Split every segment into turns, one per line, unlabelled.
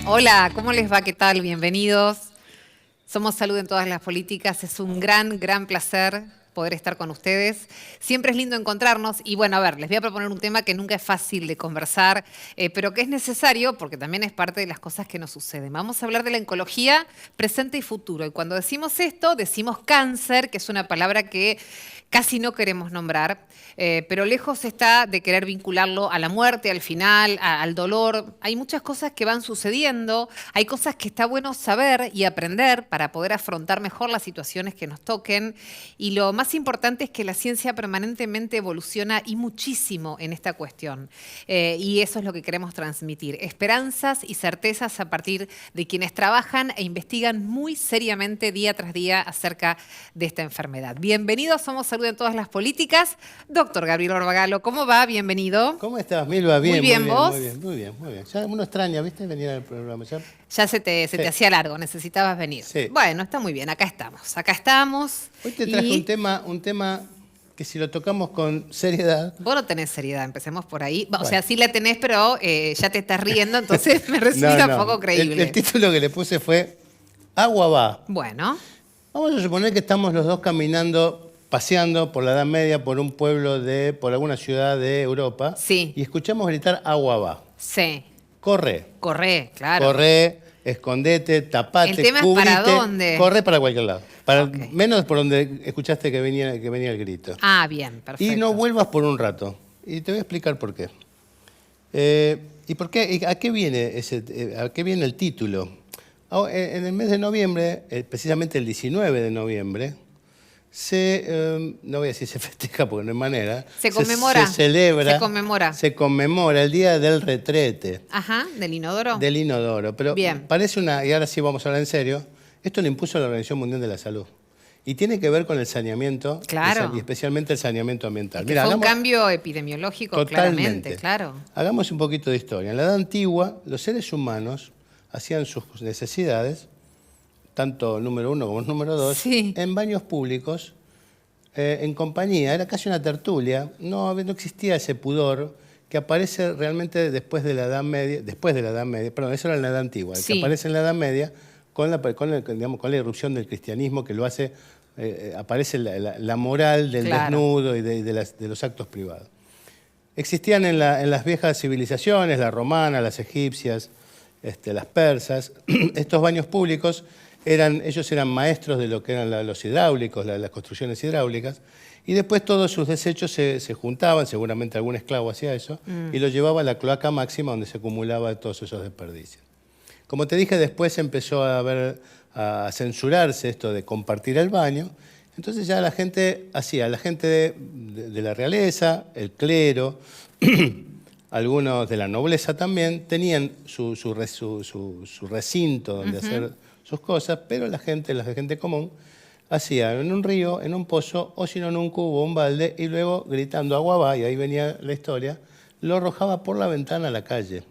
Hola, ¿cómo les va? ¿Qué tal? Bienvenidos. Somos Salud en todas las políticas. Es un gran placer poder estar con ustedes. Siempre es lindo encontrarnos y bueno, a ver, les voy a proponer un tema que nunca es fácil de conversar, pero que es necesario porque también es parte de las cosas que nos suceden. Vamos a hablar de la oncología presente y futuro. Y cuando decimos esto, decimos cáncer, que es una palabra que casi no queremos nombrar, pero lejos está de querer vincularlo a la muerte, al final, al dolor. Hay muchas cosas que van sucediendo, hay cosas que está bueno saber y aprender para poder afrontar mejor las situaciones que nos toquen. Y lo más importante es que la ciencia permanentemente evoluciona y muchísimo en esta cuestión. Y eso es lo que queremos transmitir. Esperanzas y certezas a partir de quienes trabajan e investigan muy seriamente día tras día acerca de esta enfermedad. Bienvenidos, somos Salud en todas las políticas. Doctor Gabriel Orbagalo, ¿cómo va? Bienvenido.
¿Cómo estás, Milva? Bien,
muy bien, ¿vos?
Muy bien. Ya uno extraña, ¿viste? Venir al programa.
Ya se te hacía largo, necesitabas venir.
Sí.
Bueno, está muy bien, acá estamos.
Hoy te traje un tema que si lo tocamos con seriedad...
Vos no tenés seriedad, empecemos por ahí.
Bueno.
O sea, sí la tenés, pero ya te estás riendo, entonces me resulta poco creíble.
El título que le puse fue Agua va.
Bueno.
Vamos a suponer que estamos los dos caminando, paseando por la Edad Media, por un pueblo por alguna ciudad de Europa.
Sí.
Y escuchamos gritar agua va.
Sí.
Corre.
Corre, claro.
Corre, escondete, tapate,
El tema
cubrite.
es para dónde.
Corre para cualquier lado.
Okay.
Menos por donde escuchaste que venía el grito.
Ah, bien, perfecto.
Y no vuelvas por un rato. Y te voy a explicar por qué. ¿Y por qué? ¿A qué viene el título? En el mes de noviembre, precisamente el 19 de noviembre, no voy a decir se festeja porque no hay manera.
Se conmemora.
Se celebra.
Se conmemora
el Día del Retrete.
Ajá, del inodoro.
Del inodoro. Pero
bien.
Parece y ahora sí vamos a hablar en serio, esto lo impuso la Organización Mundial de la Salud. Y tiene que ver con el saneamiento,
claro.
Y especialmente el saneamiento ambiental.
Mira, fue un cambio epidemiológico,
totalmente.
Claramente, claro.
Hagamos un poquito de historia. En la Edad Antigua, los seres humanos hacían sus necesidades, tanto número 1 como número 2,
sí.
en baños públicos, en compañía. Era casi una tertulia. No existía ese pudor que aparece realmente después de la Edad Media. Perdón, eso era en la Edad Antigua.
Sí.
Que aparece en la Edad Media con la irrupción del cristianismo, que lo hace... aparece la moral del desnudo y de los actos privados. Existían en las viejas civilizaciones, la romana, las egipcias, las persas, estos baños públicos, ellos eran maestros de lo que eran los hidráulicos, las construcciones hidráulicas, y después todos sus desechos se juntaban, seguramente algún esclavo hacía eso, y los llevaba a la cloaca máxima donde se acumulaba todos esos desperdicios. Como te dije, después empezó a censurarse esto de compartir el baño, entonces ya la gente de la realeza, el clero, algunos de la nobleza también, tenían su recinto donde hacer sus cosas, pero la gente común hacía en un río, en un pozo, o si no en un cubo, un balde, y luego gritando agua va, y ahí venía la historia, lo arrojaba por la ventana a la calle.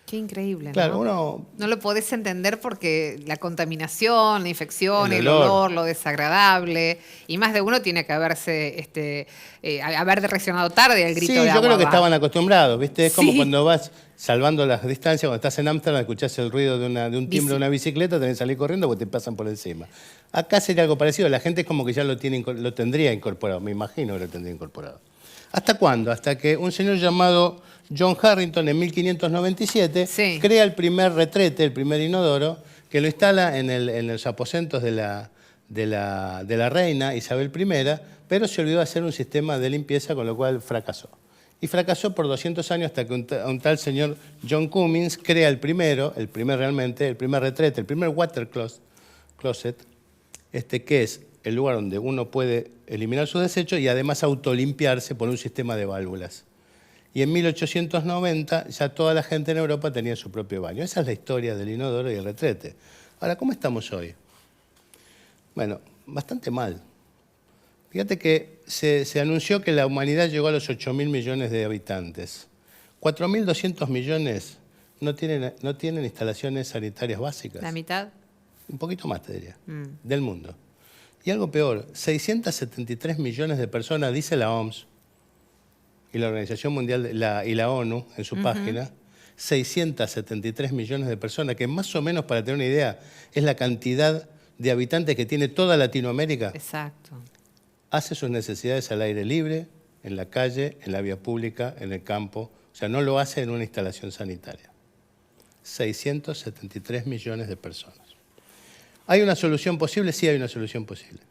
Qué increíble,
claro,
¿no? No lo podés entender porque la contaminación, la infección, el olor, lo desagradable, y más de uno tiene que haber reaccionado tarde al grito de agua.
Sí, yo creo que estaban acostumbrados, ¿viste? Es como cuando vas salvando las distancias, cuando estás en Ámsterdam, escuchás el ruido de un timbre de una bicicleta, tenés que salir corriendo porque te pasan por encima. Acá sería algo parecido, la gente es como que ya lo tendría incorporado, me imagino que lo tendría incorporado. ¿Hasta cuándo? Hasta que un señor llamado John Harrington en 1597 crea el primer retrete, el primer inodoro, que lo instala en los aposentos de la reina Isabel I, pero se olvidó hacer un sistema de limpieza, con lo cual fracasó. Y fracasó por 200 años hasta que un tal señor John Cummings crea el primer retrete, el primer water closet, que es el lugar donde uno puede eliminar sus desechos y además autolimpiarse por un sistema de válvulas. Y en 1890 ya toda la gente en Europa tenía su propio baño. Esa es la historia del inodoro y el retrete. Ahora, ¿cómo estamos hoy? Bueno, bastante mal. Fíjate que se anunció que la humanidad llegó a los 8.000 millones de habitantes. 4.200 millones no tienen instalaciones sanitarias básicas.
¿La mitad?
Un poquito más, te diría, del mundo. Y algo peor, 673 millones de personas, dice la OMS, y la Organización Mundial y la ONU en su página, 673 millones de personas, que más o menos, para tener una idea, es la cantidad de habitantes que tiene toda Latinoamérica.
Exacto.
Hace sus necesidades al aire libre, en la calle, en la vía pública, en el campo. O sea, no lo hace en una instalación sanitaria. 673 millones de personas. ¿Hay una solución posible? Sí, hay una solución posible.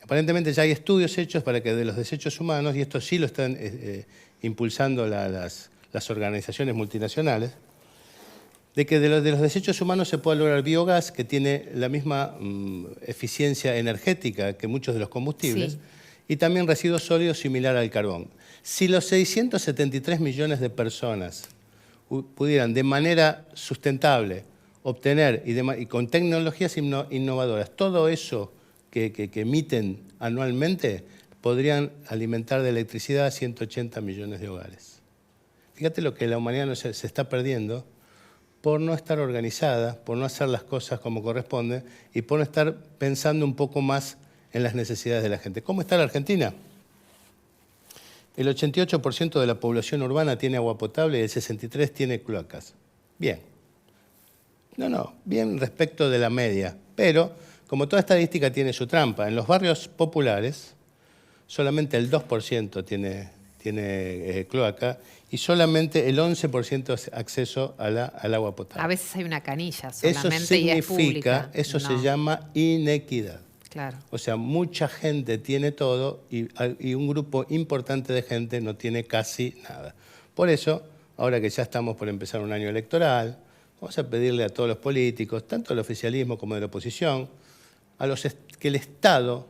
Aparentemente ya hay estudios hechos para que de los desechos humanos, y esto sí lo están impulsando las organizaciones multinacionales, de que de los desechos humanos se pueda lograr biogás que tiene la misma eficiencia energética que muchos de los combustibles, sí, y también residuos sólidos similar al carbón. Si los 673 millones de personas pudieran de manera sustentable obtener y con tecnologías innovadoras todo eso que emiten anualmente, podrían alimentar de electricidad a 180 millones de hogares. Fíjate lo que la humanidad se está perdiendo por no estar organizada, por no hacer las cosas como corresponde y por no estar pensando un poco más en las necesidades de la gente. ¿Cómo está la Argentina? El 88% de la población urbana tiene agua potable y el 63% tiene cloacas. Bien. Bien respecto de la media. Pero, como toda estadística tiene su trampa, en los barrios populares solamente el 2% tiene cloaca y solamente el 11% es acceso al agua potable.
A veces hay una canilla solamente y es pública.
Eso se llama inequidad.
Claro.
O sea, mucha gente tiene todo y un grupo importante de gente no tiene casi nada. Por eso, ahora que ya estamos por empezar un año electoral, vamos a pedirle a todos los políticos, tanto del oficialismo como de la oposición, que el Estado,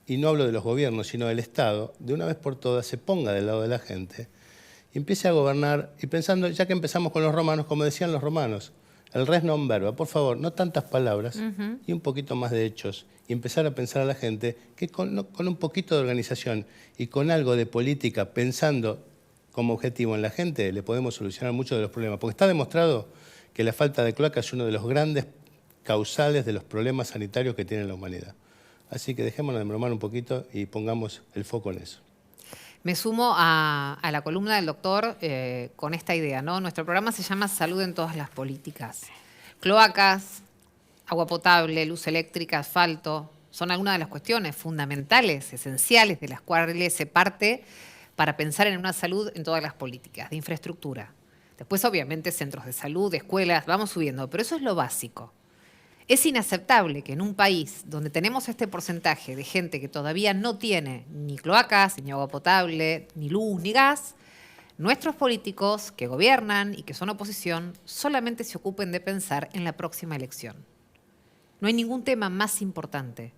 y no hablo de los gobiernos, sino del Estado, de una vez por todas se ponga del lado de la gente y empiece a gobernar, y pensando, ya que empezamos con los romanos, como decían los romanos, el res non verba, por favor, no tantas palabras y un poquito más de hechos, y empezar a pensar a la gente que con un poquito de organización y con algo de política, pensando como objetivo en la gente, le podemos solucionar muchos de los problemas. Porque está demostrado que la falta de cloaca es uno de los grandes causales de los problemas sanitarios que tiene la humanidad. Así que dejémonos de bromar un poquito y pongamos el foco en eso.
Me sumo a la columna del doctor con esta idea, ¿no? Nuestro programa se llama Salud en todas las políticas. Cloacas, agua potable, luz eléctrica, asfalto, son algunas de las cuestiones fundamentales, esenciales, de las cuales se parte para pensar en una salud en todas las políticas, de infraestructura. Después, obviamente, centros de salud, escuelas, vamos subiendo, pero eso es lo básico. Es inaceptable que en un país donde tenemos este porcentaje de gente que todavía no tiene ni cloacas, ni agua potable, ni luz, ni gas, nuestros políticos que gobiernan y que son oposición solamente se ocupen de pensar en la próxima elección. No hay ningún tema más importante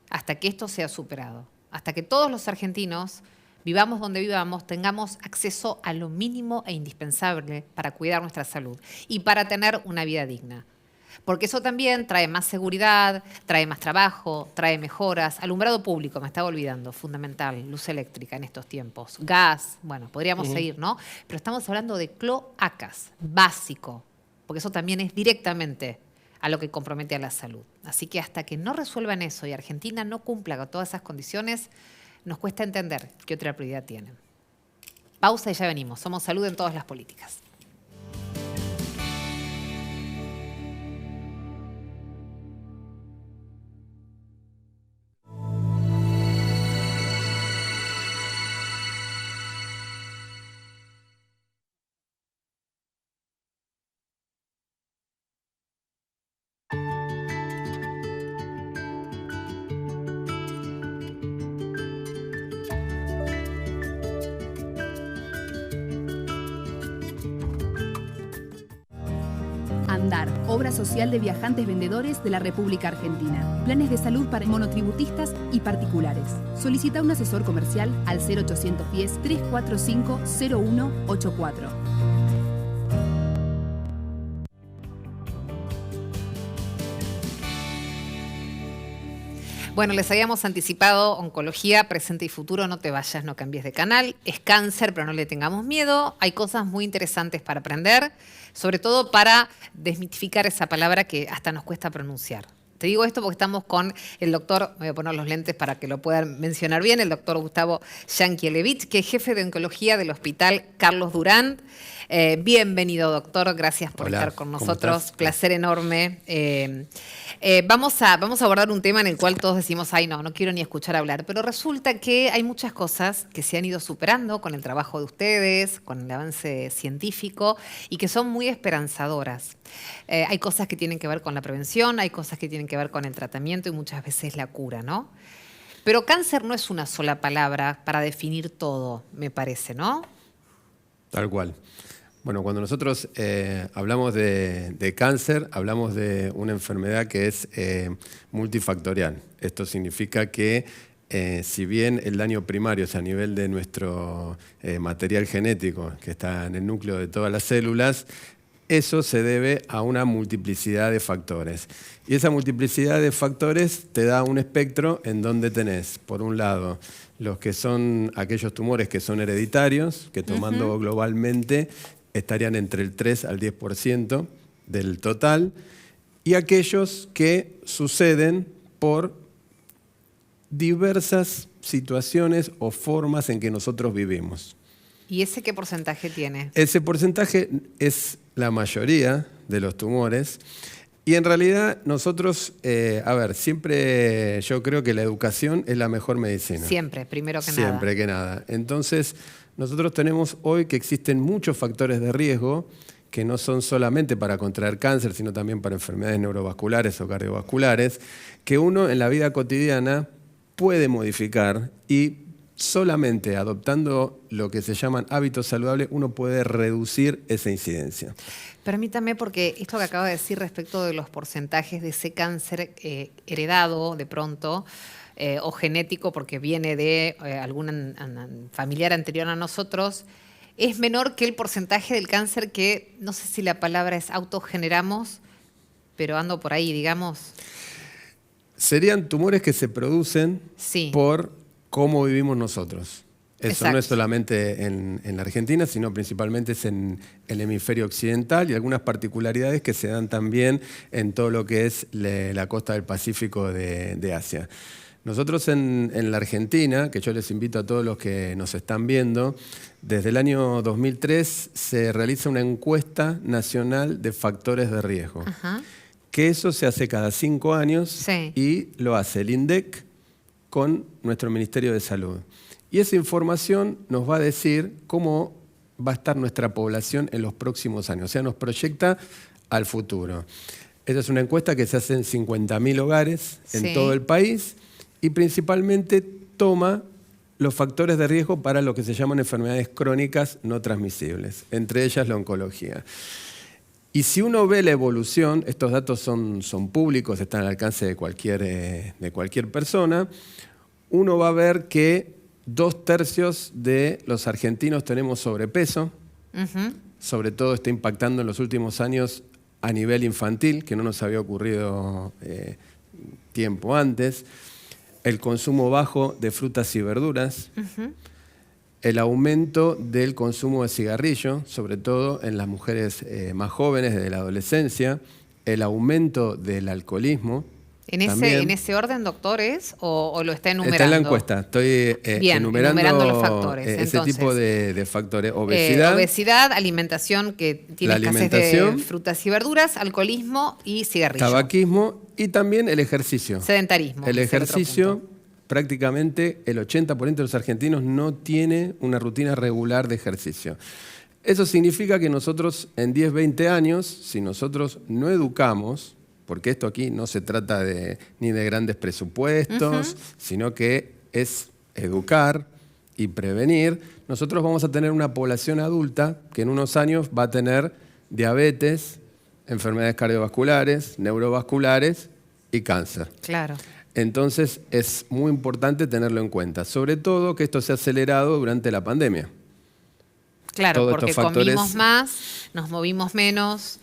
hasta que esto sea superado, hasta que todos los argentinos, vivamos donde vivamos, tengamos acceso a lo mínimo e indispensable para cuidar nuestra salud y para tener una vida digna. Porque eso también trae más seguridad, trae más trabajo, trae mejoras. Alumbrado público, me estaba olvidando, fundamental, luz eléctrica en estos tiempos. Gas, bueno, podríamos seguir, ¿no? Pero estamos hablando de cloacas, básico, porque eso también es directamente a lo que compromete a la salud. Así que hasta que no resuelvan eso y Argentina no cumpla con todas esas condiciones, nos cuesta entender qué otra prioridad tienen. Pausa y ya venimos. Somos Salud en todas las políticas.
ANDAR, obra social de viajantes vendedores de la República Argentina. Planes de salud para monotributistas y particulares. Solicita un asesor comercial al 0810-345-0184.
Bueno, les habíamos anticipado oncología, presente y futuro, no te vayas, no cambies de canal. Es cáncer, pero no le tengamos miedo. Hay cosas muy interesantes para aprender, sobre todo para desmitificar esa palabra que hasta nos cuesta pronunciar. Te digo esto porque estamos con el doctor, me voy a poner los lentes para que lo puedan mencionar bien, el doctor Gustavo Yankelevich, que es jefe de oncología del Hospital Carlos Durán. Bienvenido, doctor. Gracias por estar con nosotros. Placer enorme. Vamos a abordar un tema en el cual todos decimos, ay, no quiero ni escuchar hablar. Pero resulta que hay muchas cosas que se han ido superando con el trabajo de ustedes, con el avance científico, y que son muy esperanzadoras. Hay cosas que tienen que ver con la prevención, hay cosas que tienen que ver con el tratamiento y muchas veces la cura, ¿no? Pero cáncer no es una sola palabra para definir todo, me parece, ¿no?
Tal cual. Bueno, cuando nosotros hablamos de cáncer, hablamos de una enfermedad que es multifactorial. Esto significa que si bien el daño primario es a nivel de nuestro material genético, que está en el núcleo de todas las células, eso se debe a una multiplicidad de factores. Y esa multiplicidad de factores te da un espectro en donde tenés, por un lado, los que son aquellos tumores que son hereditarios, que tomando globalmente estarían entre el 3 al 10% del total, y aquellos que suceden por diversas situaciones o formas en que nosotros vivimos.
¿Y ese qué porcentaje tiene?
Ese porcentaje es la mayoría de los tumores. Y en realidad nosotros, siempre yo creo que la educación es la mejor medicina.
Siempre, primero que nada.
Siempre que nada. Entonces, nosotros tenemos hoy que existen muchos factores de riesgo que no son solamente para contraer cáncer, sino también para enfermedades neurovasculares o cardiovasculares, que uno en la vida cotidiana puede modificar y solamente adoptando lo que se llaman hábitos saludables uno puede reducir esa incidencia.
Permítame, porque esto que acaba de decir respecto de los porcentajes de ese cáncer heredado de pronto o genético porque viene de algún familiar anterior a nosotros, es menor que el porcentaje del cáncer que, no sé si la palabra es autogeneramos, pero ando por ahí, digamos.
Serían tumores que se producen por cómo vivimos nosotros. Eso
Exacto.
No es solamente en la Argentina, sino principalmente es en el hemisferio occidental y algunas particularidades que se dan también en todo lo que es la costa del Pacífico de Asia. Nosotros en la Argentina, que yo les invito a todos los que nos están viendo, desde el año 2003 se realiza una encuesta nacional de factores de riesgo.
Ajá.
Que eso se hace cada 5 años y lo hace el INDEC con nuestro Ministerio de Salud. Y esa información nos va a decir cómo va a estar nuestra población en los próximos años. O sea, nos proyecta al futuro. Esta es una encuesta que se hace en 50.000 hogares en todo el país y principalmente toma los factores de riesgo para lo que se llaman enfermedades crónicas no transmisibles, entre ellas la oncología. Y si uno ve la evolución, estos datos son públicos, están al alcance de cualquier persona, uno va a ver que 2/3 de los argentinos tenemos sobrepeso. Sobre todo está impactando en los últimos años a nivel infantil, que no nos había ocurrido tiempo antes. El consumo bajo de frutas y verduras. El aumento del consumo de cigarrillo, sobre todo en las mujeres más jóvenes de la adolescencia. El aumento del alcoholismo.
¿En ese orden, doctores, o lo está enumerando?
Está en la encuesta. Estoy enumerando
los factores.
Ese tipo de factores.
Obesidad, alimentación que tiene escasez de frutas y verduras, alcoholismo y cigarrillo.
Tabaquismo y también el ejercicio.
Sedentarismo.
El ejercicio, prácticamente el 80% de los argentinos no tiene una rutina regular de ejercicio. Eso significa que nosotros en 10, 20 años, si nosotros no educamos, porque esto aquí no se trata ni de grandes presupuestos, sino que es educar y prevenir, nosotros vamos a tener una población adulta que en unos años va a tener diabetes, enfermedades cardiovasculares, neurovasculares y cáncer.
Claro.
Entonces es muy importante tenerlo en cuenta, sobre todo que esto se ha acelerado durante la pandemia.
Claro, porque comimos más, nos movimos menos,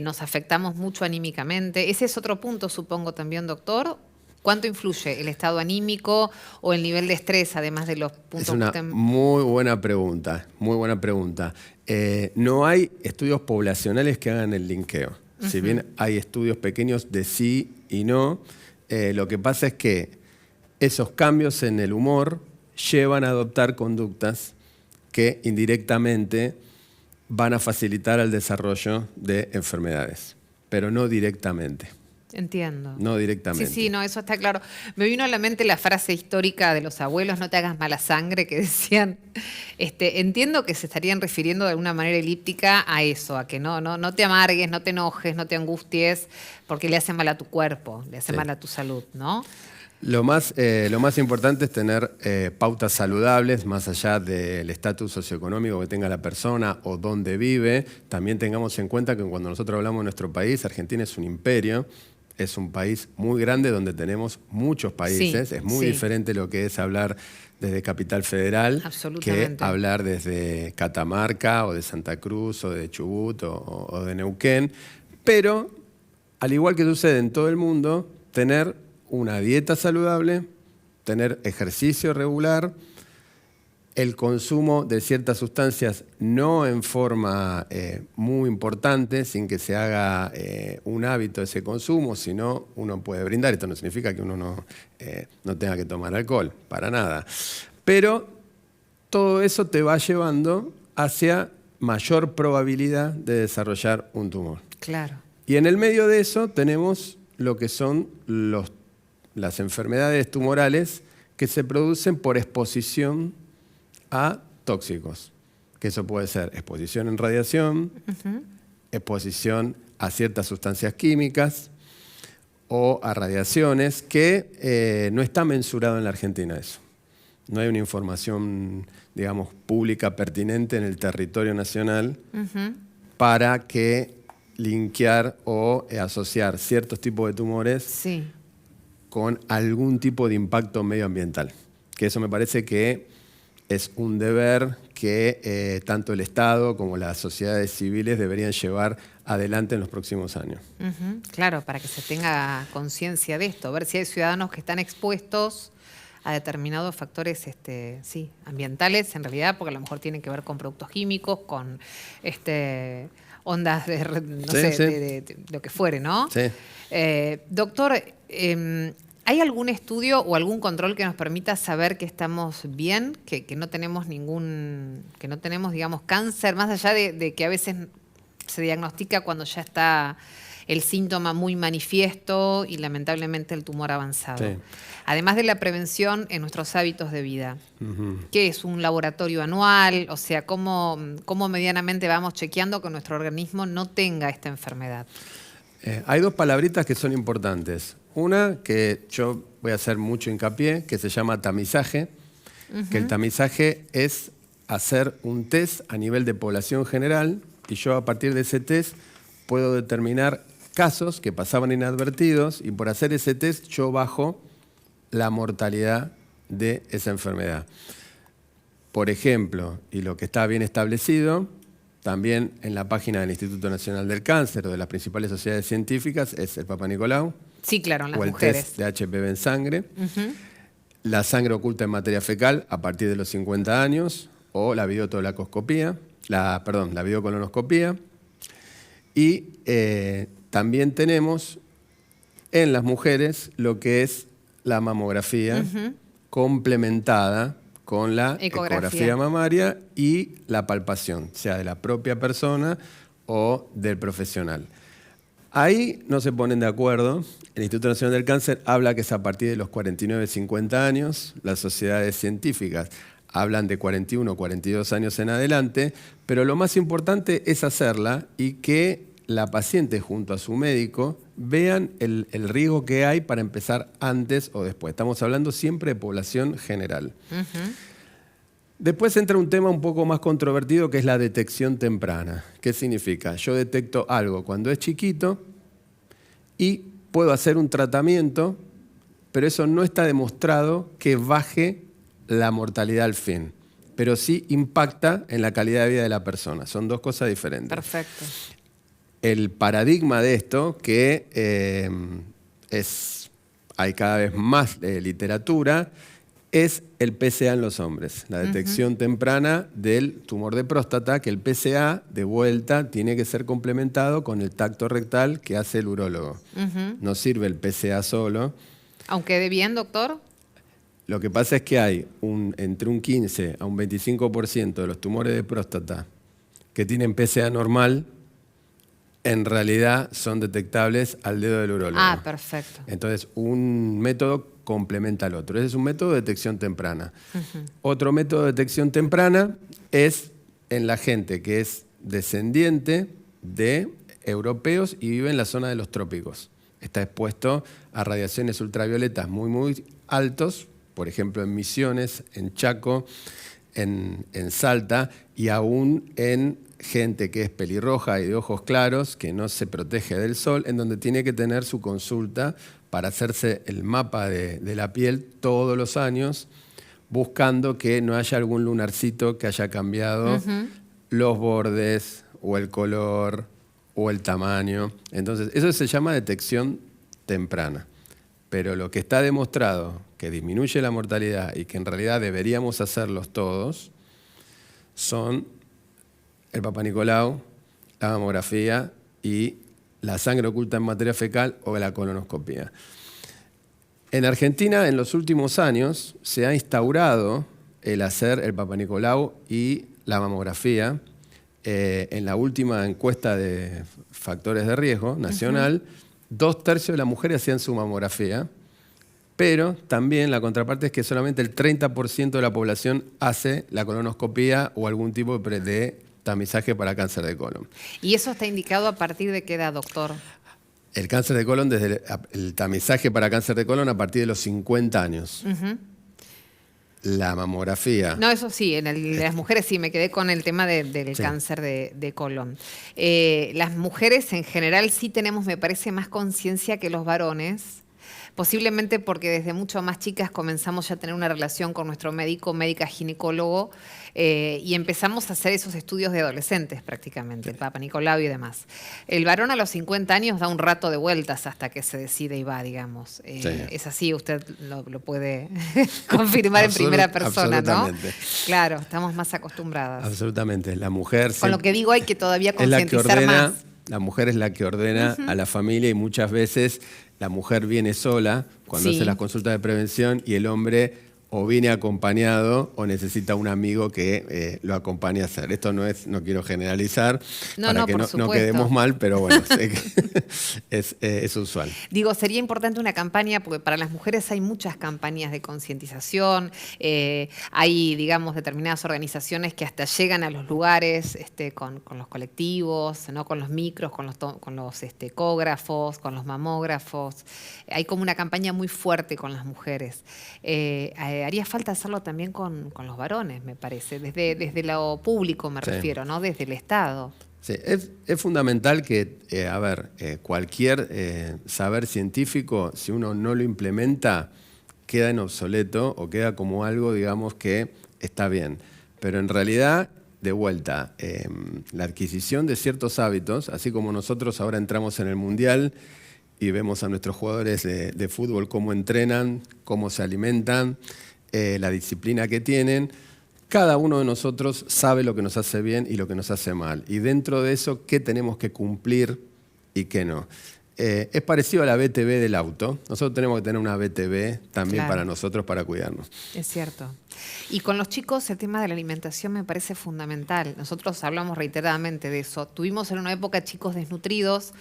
nos afectamos mucho anímicamente. Ese es otro punto, supongo también, doctor. ¿Cuánto influye el estado anímico o el nivel de estrés, además de los puntos?
Es una muy buena pregunta, muy buena pregunta. No hay estudios poblacionales que hagan el linkeo. Si bien hay estudios pequeños de sí y no, lo que pasa es que esos cambios en el humor llevan a adoptar conductas que indirectamente van a facilitar el desarrollo de enfermedades, pero no directamente.
Entiendo.
No directamente.
Sí, no, eso está claro. Me vino a la mente la frase histórica de los abuelos, no te hagas mala sangre, que decían, entiendo que se estarían refiriendo de alguna manera elíptica a eso, a que no te amargues, no te enojes, no te angusties, porque le hace mal a tu cuerpo, le hace mal a tu salud, ¿no?
Lo más importante es tener pautas saludables, más allá del estatus socioeconómico que tenga la persona o dónde vive. También tengamos en cuenta que cuando nosotros hablamos de nuestro país, Argentina es un imperio, es un país muy grande donde tenemos muchos países. Es muy diferente lo que es hablar desde Capital Federal que hablar desde Catamarca o de Santa Cruz o de Chubut o de Neuquén. Pero, al igual que sucede en todo el mundo, tener una dieta saludable, tener ejercicio regular, el consumo de ciertas sustancias no en forma muy importante, sin que se haga un hábito ese consumo, sino uno puede brindar. Esto no significa que uno no tenga que tomar alcohol, para nada. Pero todo eso te va llevando hacia mayor probabilidad de desarrollar un tumor.
Claro.
Y en el medio de eso tenemos lo que son las enfermedades tumorales que se producen por exposición a tóxicos, que eso puede ser exposición en radiación, exposición a ciertas sustancias químicas o a radiaciones, que no está mensurado en la Argentina eso. No hay una información, digamos, pública pertinente en el territorio nacional para que linkear o asociar ciertos tipos de tumores con algún tipo de impacto medioambiental. Que eso me parece que es un deber que tanto el Estado como las sociedades civiles deberían llevar adelante en los próximos años.
Claro, para que se tenga conciencia de esto, ver si hay ciudadanos que están expuestos a determinados factores ambientales, en realidad, porque a lo mejor tienen que ver con productos químicos, con ondas de lo que fuere, ¿no?
Sí.
Doctor, ¿hay algún estudio o algún control que nos permita saber que estamos bien, que no tenemos digamos, cáncer, más allá de que a veces se diagnostica cuando ya está el síntoma muy manifiesto y lamentablemente el tumor avanzado?
Sí.
Además de la prevención en nuestros hábitos de vida. ¿Qué es un laboratorio anual? O sea, ¿cómo medianamente vamos chequeando que nuestro organismo no tenga esta enfermedad?
Hay dos palabritas que son importantes. Una que yo voy a hacer mucho hincapié, que se llama tamizaje, que el tamizaje es hacer un test a nivel de población general y yo a partir de ese test puedo determinar casos que pasaban inadvertidos y por hacer ese test yo bajo la mortalidad de esa enfermedad. Por ejemplo, y lo que está bien establecido, también en la página del Instituto Nacional del Cáncer o de las principales sociedades científicas, es el Papa Nicolau.
Sí, claro, en las
o el
mujeres.
test de HPV en sangre. La sangre oculta en materia fecal a partir de los 50 años, o la videocolonoscopía, la videocolonoscopía. Y también tenemos en las mujeres lo que es la mamografía complementada con la ecografía mamaria y la palpación, sea de la propia persona o del profesional. Ahí no se ponen de acuerdo. El Instituto Nacional del Cáncer habla que es a partir de los 49-50 años. Las sociedades científicas hablan de 41 o 42 años en adelante. Pero lo más importante es hacerla y que la paciente junto a su médico vean el riesgo que hay para empezar antes o después. Estamos hablando siempre de población general. Después entra un tema un poco más controvertido que es la detección temprana. ¿Qué significa? Yo detecto algo cuando es chiquito y puedo hacer un tratamiento, pero eso no está demostrado que baje la mortalidad al fin, pero sí impacta en la calidad de vida de la persona. Son dos cosas diferentes.
Perfecto.
El paradigma de esto, que hay cada vez más literatura, es el PSA en los hombres, la detección temprana del tumor de próstata, que el PSA, de vuelta, tiene que ser complementado con el tacto rectal que hace el urólogo. No sirve el PSA solo.
¿Aunque de bien, doctor?
Lo que pasa es que hay entre un 15 a un 25% de los tumores de próstata que tienen PSA normal, en realidad son detectables al dedo del urólogo.
Ah, perfecto.
Entonces, un método complementa al otro. Ese es un método de detección temprana. Otro método de detección temprana es en la gente que es descendiente de europeos y vive en la zona de los trópicos. Está expuesto a radiaciones ultravioletas muy, muy altos, por ejemplo, en Misiones, en Chaco, en Salta, y aún en gente que es pelirroja y de ojos claros, que no se protege del sol, en donde tiene que tener su consulta para hacerse el mapa de la piel todos los años, buscando que no haya algún lunarcito que haya cambiado los bordes o el color o el tamaño. Entonces, eso se llama detección temprana. Pero lo que está demostrado que disminuye la mortalidad y que en realidad deberíamos hacerlos todos son el Papa Nicolau, la mamografía y la sangre oculta en materia fecal o la colonoscopia. En Argentina, en los últimos años, se ha instaurado el hacer el Papa Nicolau y la mamografía. En la última encuesta de factores de riesgo nacional, 2/3 de las mujeres hacían su mamografía, pero también la contraparte es que solamente el 30% de la población hace la colonoscopía o algún tipo de tamizaje para cáncer de colon.
¿Y eso está indicado a partir de qué edad, doctor?
El cáncer de colon, desde el tamizaje para cáncer de colon a partir de los 50 años. La mamografía.
No, eso sí, en las mujeres sí, me quedé con el tema del cáncer de colon. Las mujeres en general sí tenemos, me parece, más conciencia que los varones. Posiblemente porque desde mucho más chicas comenzamos ya a tener una relación con nuestro médico, médica, ginecólogo, y empezamos a hacer esos estudios de adolescentes prácticamente, el Papa Nicolau y demás. El varón a los 50 años da un rato de vueltas hasta que se decide y va, digamos. Es así, usted lo puede confirmar en primera persona, ¿no? Claro, estamos más acostumbradas.
Absolutamente. La mujer...
Con lo que digo hay que todavía concientizar más.
La mujer es la que ordena a la familia y muchas veces la mujer viene sola cuando hace las consultas de prevención y el hombre o viene acompañado o necesita un amigo que lo acompañe a hacer. Esto no quiero generalizar para que no quedemos mal, pero bueno, sé que es usual.
Digo, sería importante una campaña, porque para las mujeres hay muchas campañas de concientización, hay, digamos, determinadas organizaciones que hasta llegan a los lugares con los colectivos, ¿no? Con los micros, con los ecógrafos, con los mamógrafos. Hay como una campaña muy fuerte con las mujeres. Haría falta hacerlo también con los varones, me parece, desde lo público me refiero, ¿no? Desde el Estado.
Sí, es fundamental que, cualquier saber científico, si uno no lo implementa, queda en obsoleto o queda como algo, digamos, que está bien. Pero en realidad, de vuelta, la adquisición de ciertos hábitos, así como nosotros ahora entramos en el Mundial y vemos a nuestros jugadores de fútbol cómo entrenan, cómo se alimentan, la disciplina que tienen. Cada uno de nosotros sabe lo que nos hace bien y lo que nos hace mal. Y dentro de eso, qué tenemos que cumplir y qué no. Es parecido a la BTV del auto. Nosotros tenemos que tener una BTV también para nosotros, para cuidarnos.
Es cierto. Y con los chicos el tema de la alimentación me parece fundamental. Nosotros hablamos reiteradamente de eso. Tuvimos en una época chicos desnutridos.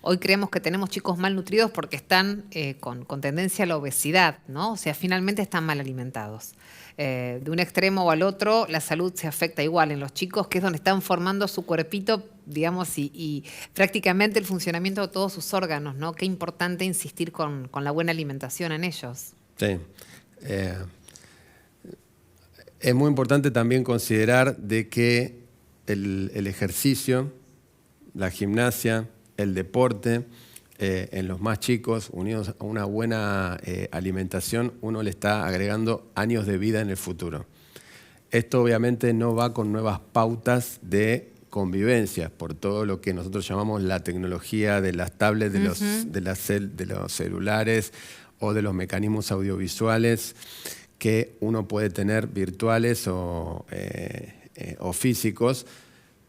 Hoy creemos que tenemos chicos mal nutridos porque están con tendencia a la obesidad, ¿no? O sea, finalmente están mal alimentados. De un extremo o al otro, la salud se afecta igual en los chicos, que es donde están formando su cuerpito, digamos, y prácticamente el funcionamiento de todos sus órganos, ¿no? Qué importante insistir con la buena alimentación en ellos.
Sí. Es muy importante también considerar de que el ejercicio, la gimnasia, el deporte, en los más chicos, unidos a una buena alimentación, uno le está agregando años de vida en el futuro. Esto obviamente no va con nuevas pautas de convivencia, por todo lo que nosotros llamamos la tecnología de las tablets, de los celulares o de los mecanismos audiovisuales que uno puede tener virtuales o físicos,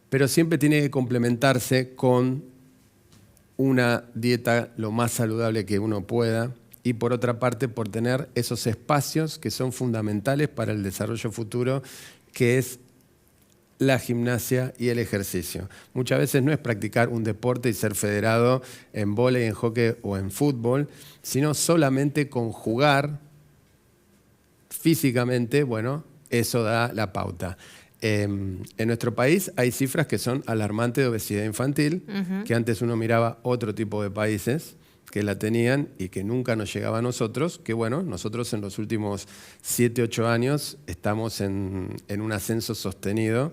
pero siempre tiene que complementarse con una dieta lo más saludable que uno pueda y por otra parte por tener esos espacios que son fundamentales para el desarrollo futuro, que es la gimnasia y el ejercicio. Muchas veces no es practicar un deporte y ser federado en vóley, en hockey o en fútbol, sino solamente conjugar físicamente, bueno, eso da la pauta. En nuestro país hay cifras que son alarmantes de obesidad infantil, que antes uno miraba otro tipo de países que la tenían y que nunca nos llegaba a nosotros, que bueno, nosotros en los últimos 7, 8 años estamos en un ascenso sostenido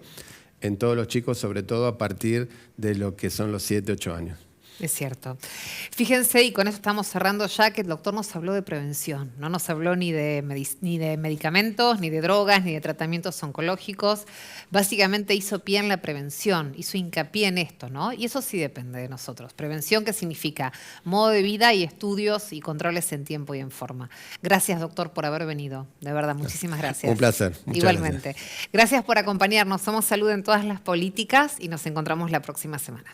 en todos los chicos, sobre todo a partir de lo que son los 7, 8 años.
Es cierto. Fíjense, y con eso estamos cerrando ya, que el doctor nos habló de prevención. No nos habló ni de medicamentos, ni de drogas, ni de tratamientos oncológicos. Básicamente hizo pie en la prevención, hizo hincapié en esto, ¿no? Y eso sí depende de nosotros. Prevención, que significa modo de vida y estudios y controles en tiempo y en forma. Gracias, doctor, por haber venido. De verdad, muchísimas gracias.
Un placer.
Igualmente. Gracias por acompañarnos. Somos Salud en todas las políticas y nos encontramos la próxima semana.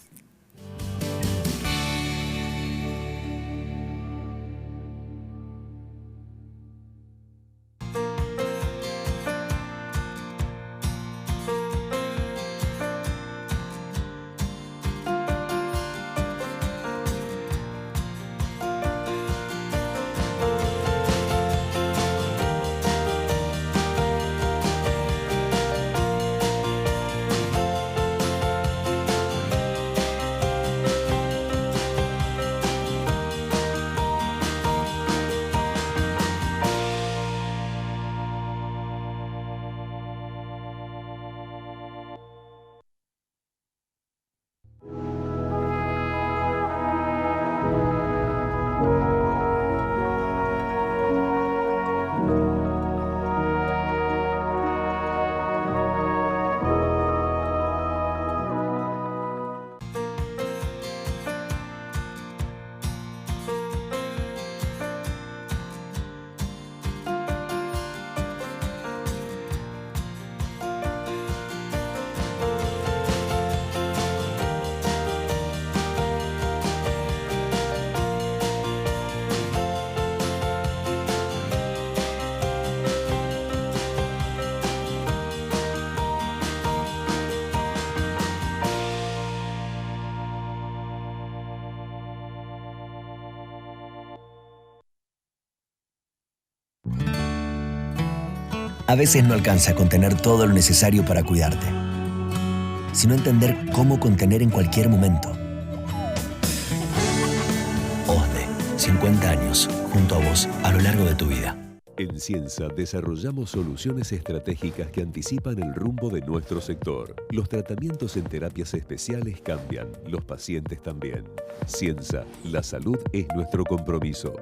A veces no alcanza a contener todo lo necesario para cuidarte, sino entender cómo contener en cualquier momento. OSDE, 50 años, junto a vos, a lo largo de tu vida.
En Ciensa desarrollamos soluciones estratégicas que anticipan el rumbo de nuestro sector. Los tratamientos en terapias especiales cambian, los pacientes también. Ciensa, la salud es nuestro compromiso.